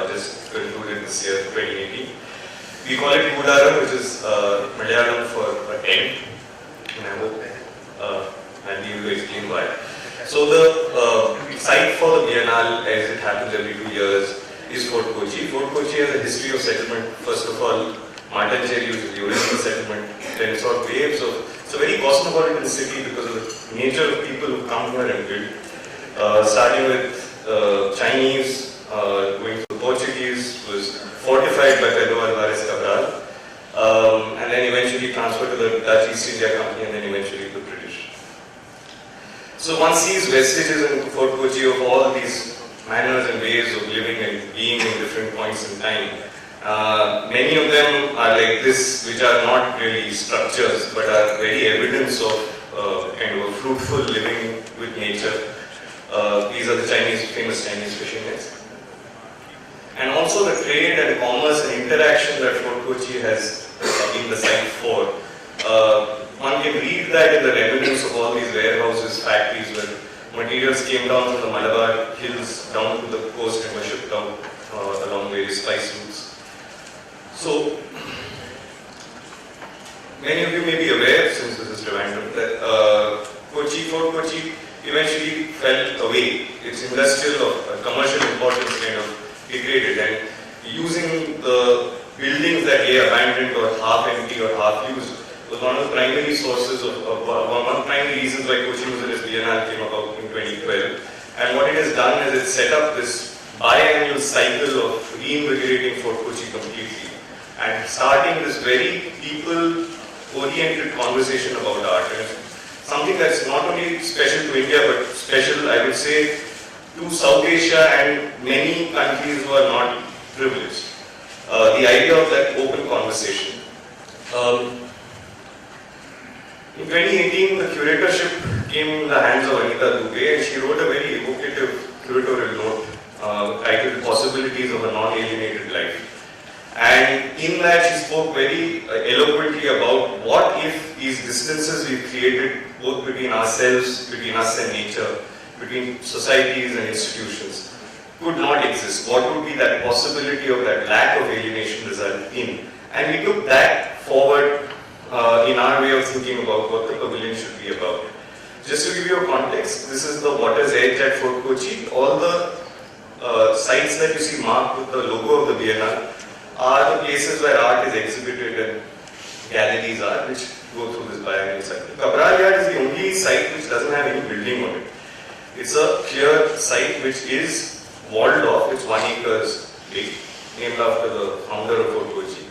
Just concluded this year, 2018. We call it Kudaram, which is Malayalam for a tent, and I hope I'll be able to explain why. So the site for the Biennale, as it happens every 2 years, is Fort Kochi. Fort Kochi has a history of settlement. First of all, Martincherry, which is the original settlement, then it saw waves of. It's a very cosmopolitan city because of the nature of people who come here and build. Starting with Chinese, going to the Portuguese, was fortified by Pedro Alvarez Cabral, and then eventually transferred to the Dutch East India Company, and then eventually the British. So one sees vestiges in Fort Kochi of all these manners and ways of living and being in different points in time. Many of them are like this, which are not really structures, but are very evidence of kind of a fruitful living with nature. These are the famous Chinese fishing nets. And also the trade and commerce and interaction that Fort Kochi has been the site for. One can read that in the remnants of all these warehouses, factories, where materials came down from the Malabar hills down to the coast and were shipped out along various spice routes. So, many of you may be aware, since this is Trivandrum, that Fort Kochi eventually fell away. Its industrial or commercial importance kind of degraded, and using the buildings that lay abandoned or half empty or half used was one of the primary sources of one of the primary reasons why Kochi Museum's Biennale came about in 2012. And what it has done is it set up this biannual cycle of reinvigorating Fort Kochi completely and starting this very people-oriented conversation about art. And something that's not only special to India but special, I would say, to South Asia and many countries who are not privileged. The idea of that open conversation. In 2018, the curatorship came in the hands of Anita Dubey, and she wrote a very evocative curatorial note titled Possibilities of a Non-Alienated Life. And in that she spoke very eloquently about what if these distances we've created both between ourselves, between us and nature, between societies and institutions, could not exist. What would be that possibility of that lack of alienation result in? And we took that forward in our way of thinking about what the pavilion should be about. Just to give you a context, this is the water's edge at Fort Kochi. All the sites that you see marked with the logo of the Biennale are the places where art is exhibited and galleries are, which go through this biennial cycle. Cabral Yard is the only site which doesn't have any building on it. It's a clear site which is walled off. It's 1 acre big, named after the founder of Fort Kochi.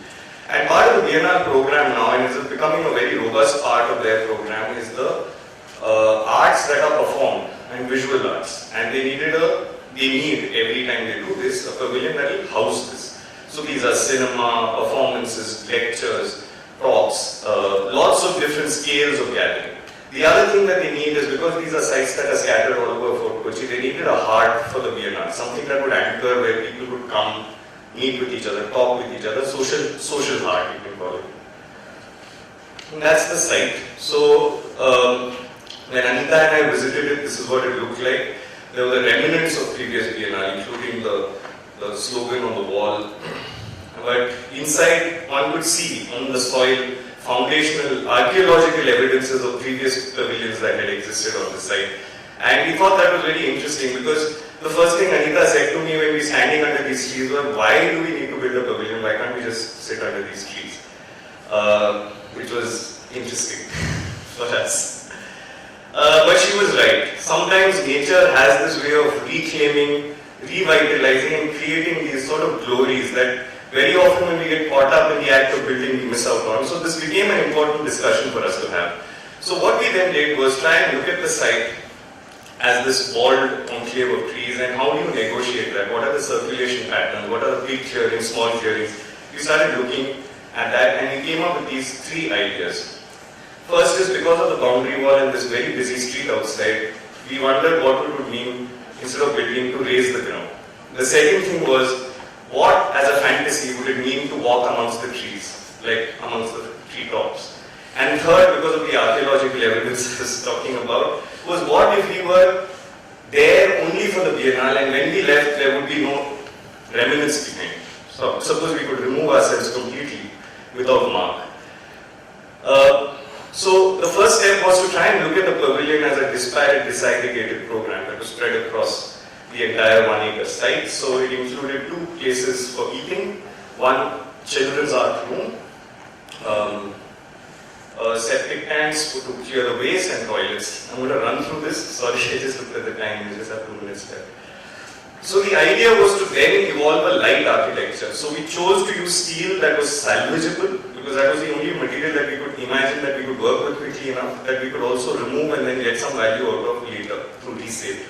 And part of the Biennale program now, and it's becoming a very robust part of their program, is the arts that are performed and visual arts. And they need every time they do this, a pavilion that will house this. So these are cinema, performances, lectures, talks, lots of different scales of gathering. The other thing that they need is, because these are sites that are scattered all over Fort Kochi, they needed a heart for the Biennale, something that would anchor where people would come, meet with each other, talk with each other, social heart, you can call it. And that's the site. So when Anita and I visited it, this is what it looked like. There were the remnants of previous Biennale, including the slogan on the wall. But inside, one could see on the soil foundational archaeological evidences of previous pavilions that had existed on the site. And we thought that was very interesting, because the first thing Anita said to me when we were standing under these trees was, why do we need to build a pavilion? Why can't we just sit under these trees? Which was interesting for us. But she was right. Sometimes nature has this way of reclaiming, revitalizing and creating these sort of glories that very often when we get caught up in the act of building, we miss out on. So this became an important discussion for us to have. So what we then did was try and look at the site as this walled enclave of trees, and how do you negotiate that? What are the circulation patterns? What are the big clearings, small clearings? We started looking at that and we came up with these three ideas. First is because of the boundary wall and this very busy street outside, we wondered what it would mean instead of building to raise the ground. The second thing was, what as a fantasy would it mean to walk amongst the trees, like amongst the treetops? And third, because of the archaeological evidence I was talking about, was what if we were there only for the Biennale and when we left there would be no remnants behind. So suppose we could remove ourselves completely without mark. So the first step was to try and look at the pavilion as a disparate, disaggregated program that was spread across the entire 1 acre site. So it included 2 places for eating, 1 children's art room, septic tanks to clear the waste, and toilets. I'm going to run through this. Sorry, I just looked at the time. We just have 2 minutes left. So the idea was to then evolve a light architecture. So we chose to use steel that was salvageable, because that was the only material that we could imagine that we could work with quickly enough, that we could also remove and then get some value out of later through resale.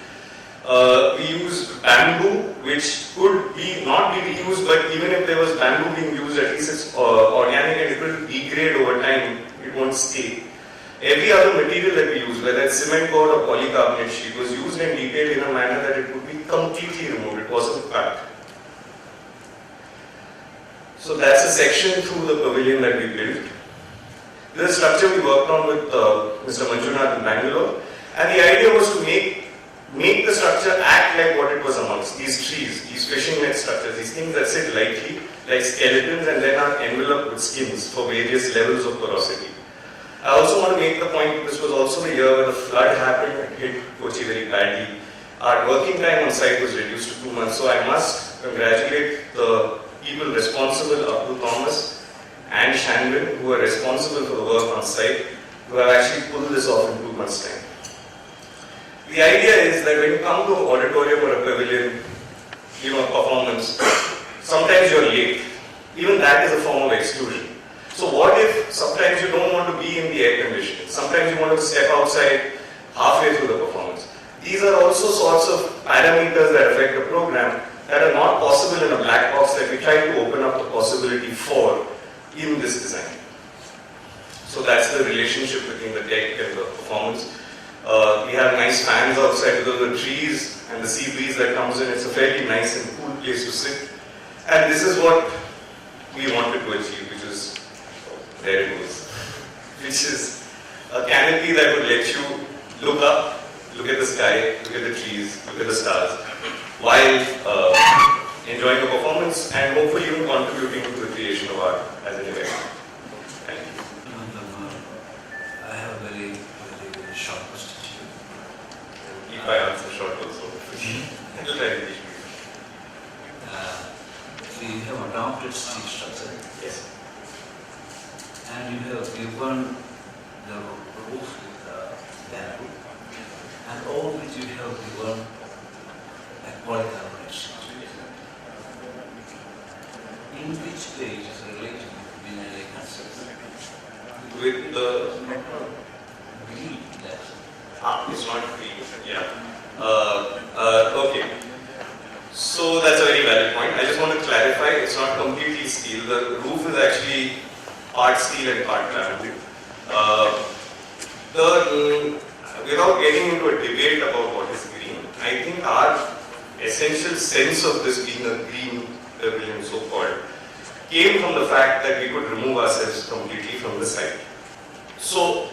We used bamboo, which could not be reused, but even if there was bamboo being used, at least it's organic and it will degrade over time, it won't stay. Every other material that we use, whether it's cement board or polycarbonate sheet, was used and detailed in a manner that it could be completely removed. It wasn't cut. So that's a section through the pavilion that we built. This is a structure we worked on with Mr. Manjunath in Bangalore, and the idea was to make the structure act like what it was amongst these trees, these fishing net structures, these things that sit lightly like skeletons and then are enveloped with skins for various levels of porosity. I also want to make the point that this was also the year where the flood happened and hit Kochi very badly. Our working time on site was reduced to 2 months, so I must congratulate the people responsible, Abdul Thomas and Shannon, who are responsible for the work on site, who have actually pulled this off in 2 months' time. The idea is that when you come to an auditorium or a pavilion, performance, sometimes you're late. Even that is a form of exclusion. So what if sometimes you don't want to be in the air conditioning? Sometimes you want to step outside halfway through the performance. These are also sorts of parameters that affect the program that are not possible in a black box that we try to open up the possibility for in this design. So that's the relationship between the tech and the performance. We have nice fans outside because of the trees and the sea breeze that comes in. It's a fairly nice and cool place to sit. And this is what we wanted to achieve, which is, there it goes, which is a canopy that would let you look up, look at the sky, look at the trees, look at the stars, while enjoying the performance and hopefully even contributing to the creation of art as an event. Thank you. I have a very short question to you. If I answer short also, I'll try to teach you. You have adopted steel structure. Yes. And you have given the roof with bamboo, and all which you have given a polycarbonate sheet. In which way it is related with Dimiri concept? With the Green, that. It's not green. Yeah. Okay. So that's a very valid point. I just want to clarify, it's not completely steel. The roof is actually part steel and part bamboo. Without getting into a debate about what is green, I think our essential sense of this being a green pavilion, so-called, came from the fact that we could remove ourselves completely from the site. So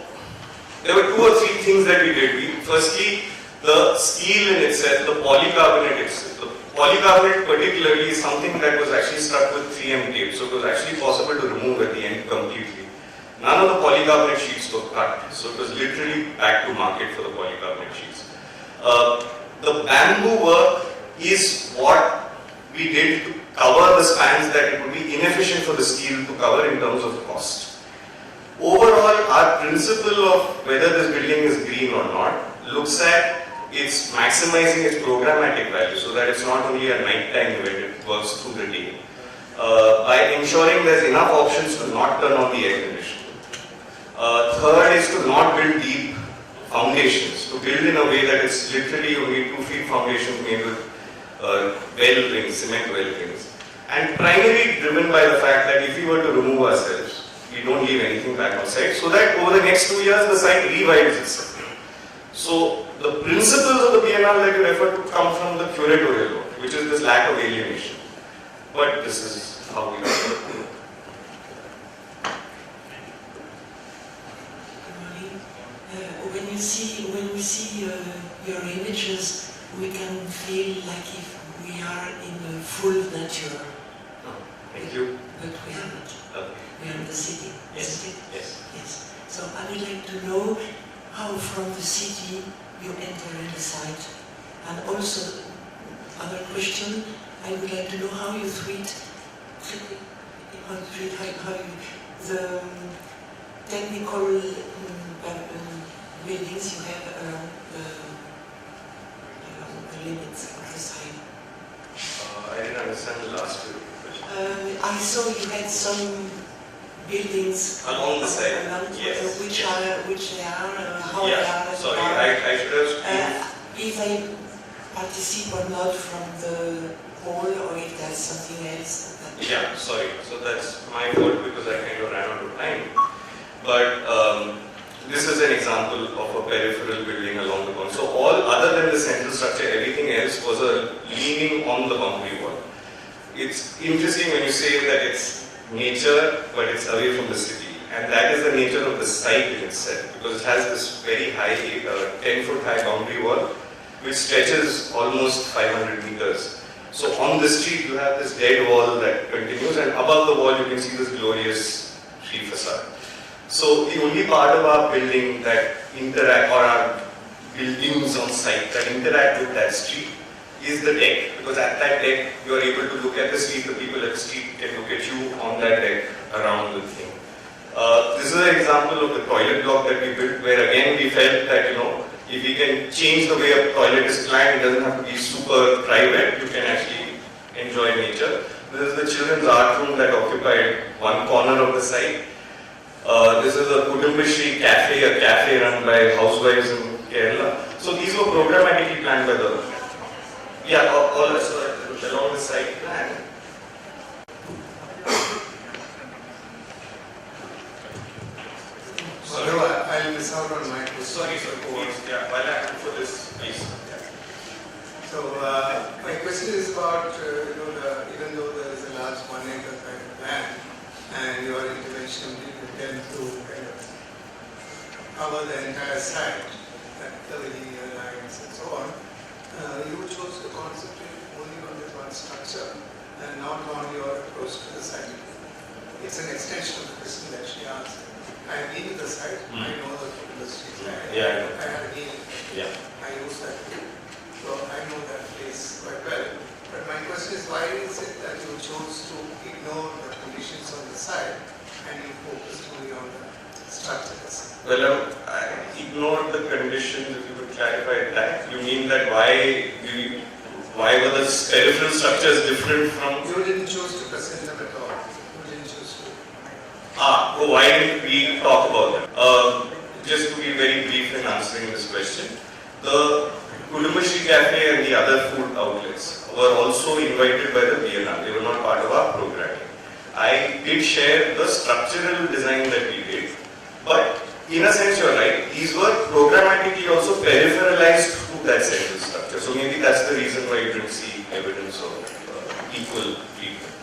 there were 2 or 3 things that we did. Firstly, the steel in itself, the polycarbonate itself. The polycarbonate particularly is something that was actually stuck with 3M tape, so it was actually possible to remove at the end completely. None of the polycarbonate sheets were cut, so it was literally back to market for the polycarbonate sheets. The bamboo work is what we did to cover the spans that it would be inefficient for the steel to cover in terms of cost. Overall, our principle of whether this building is green or not looks at it's maximizing its programmatic value so that it's not only a nighttime event, it works through the day. By ensuring there's enough options to not turn on the air conditioning. Third is to not build deep foundations, to build in a way that it's literally only 2 feet foundations made with well rings, cement well rings. And primarily driven by the fact that if we were to remove ourselves, we don't leave anything back on site, so that over the next 2 years the site revives itself. So the principles of the Biennale that you refer to come from the curatorial work, which is this lack of alienation. But this is how we work. When we see your images, we can feel like if we are in the full nature. Oh, thank you. But we are not. Okay. We are in the city. Yes. Isn't it? Yes. Yes. So I would like to know how from the city you enter in the site. And also, other question, I would like to know how you treat the technical buildings you have around the limits of the site. I didn't understand the last bit of the question. I saw you had some buildings Along the side, yes. Which they are, how they Yeah, are. sorry, I should have If they participate or not from the whole, or if there's something else. Yeah, sorry. So that's my fault because I kind of ran out of time. But this is an example of a peripheral building along the boundary. So all other than the central structure, everything else was a leaning on the boundary wall. It's interesting when you say that it's nature, but it's away from the city. And that is the nature of the site in itself, because it has this very high, 10-foot high boundary wall, which stretches almost 500 meters. So on the street, you have this dead wall that continues, and above the wall, you can see this glorious tree facade. So the only part of our building that interact, or our buildings on site that interact with that street, is the deck. Because at that deck, you are able to look at the street, the people at the street can look at you on that deck around the thing. This is an example of the toilet block that we built, where again we felt that, if we can change the way a toilet is planned, it doesn't have to be super private, you can actually enjoy nature. This is the children's art room that occupied one corner of the site. This is a Dimiri cafe, a cafe run by housewives in Kerala. So these were programmatically planned by the, all along the site plan. So I'll miss out on my question. Sorry, please, while I have for this, please. So my question is about, even though there is a large 1 acre kind of land, and your intervention didn't to kind of cover the entire site, the linear lines and so on, you chose to concentrate only on this one structure and not on your approach to the site. It's an extension of the question that she asked. I've been to the site, I know the industry land. Yeah, I know. I have been, I use that too. So I know that place quite well. But my question is, why is it that you chose to ignore the conditions on the site and you focused only on the structures? Well, I ignored the conditions, if you could clarify that. You mean that why were the peripheral structures different from... You didn't choose to present them at all. You didn't choose to. Why didn't we talk about them? Just to be very brief in answering this question, the Dimiri Cafe and the other food outlets were also invited by the Biennale. They were not part of our programming. I did share the structural design that we did, but in a sense you're right, these were programmatically also peripheralized to that central structure. So maybe that's the reason why you didn't see evidence of equal treatment.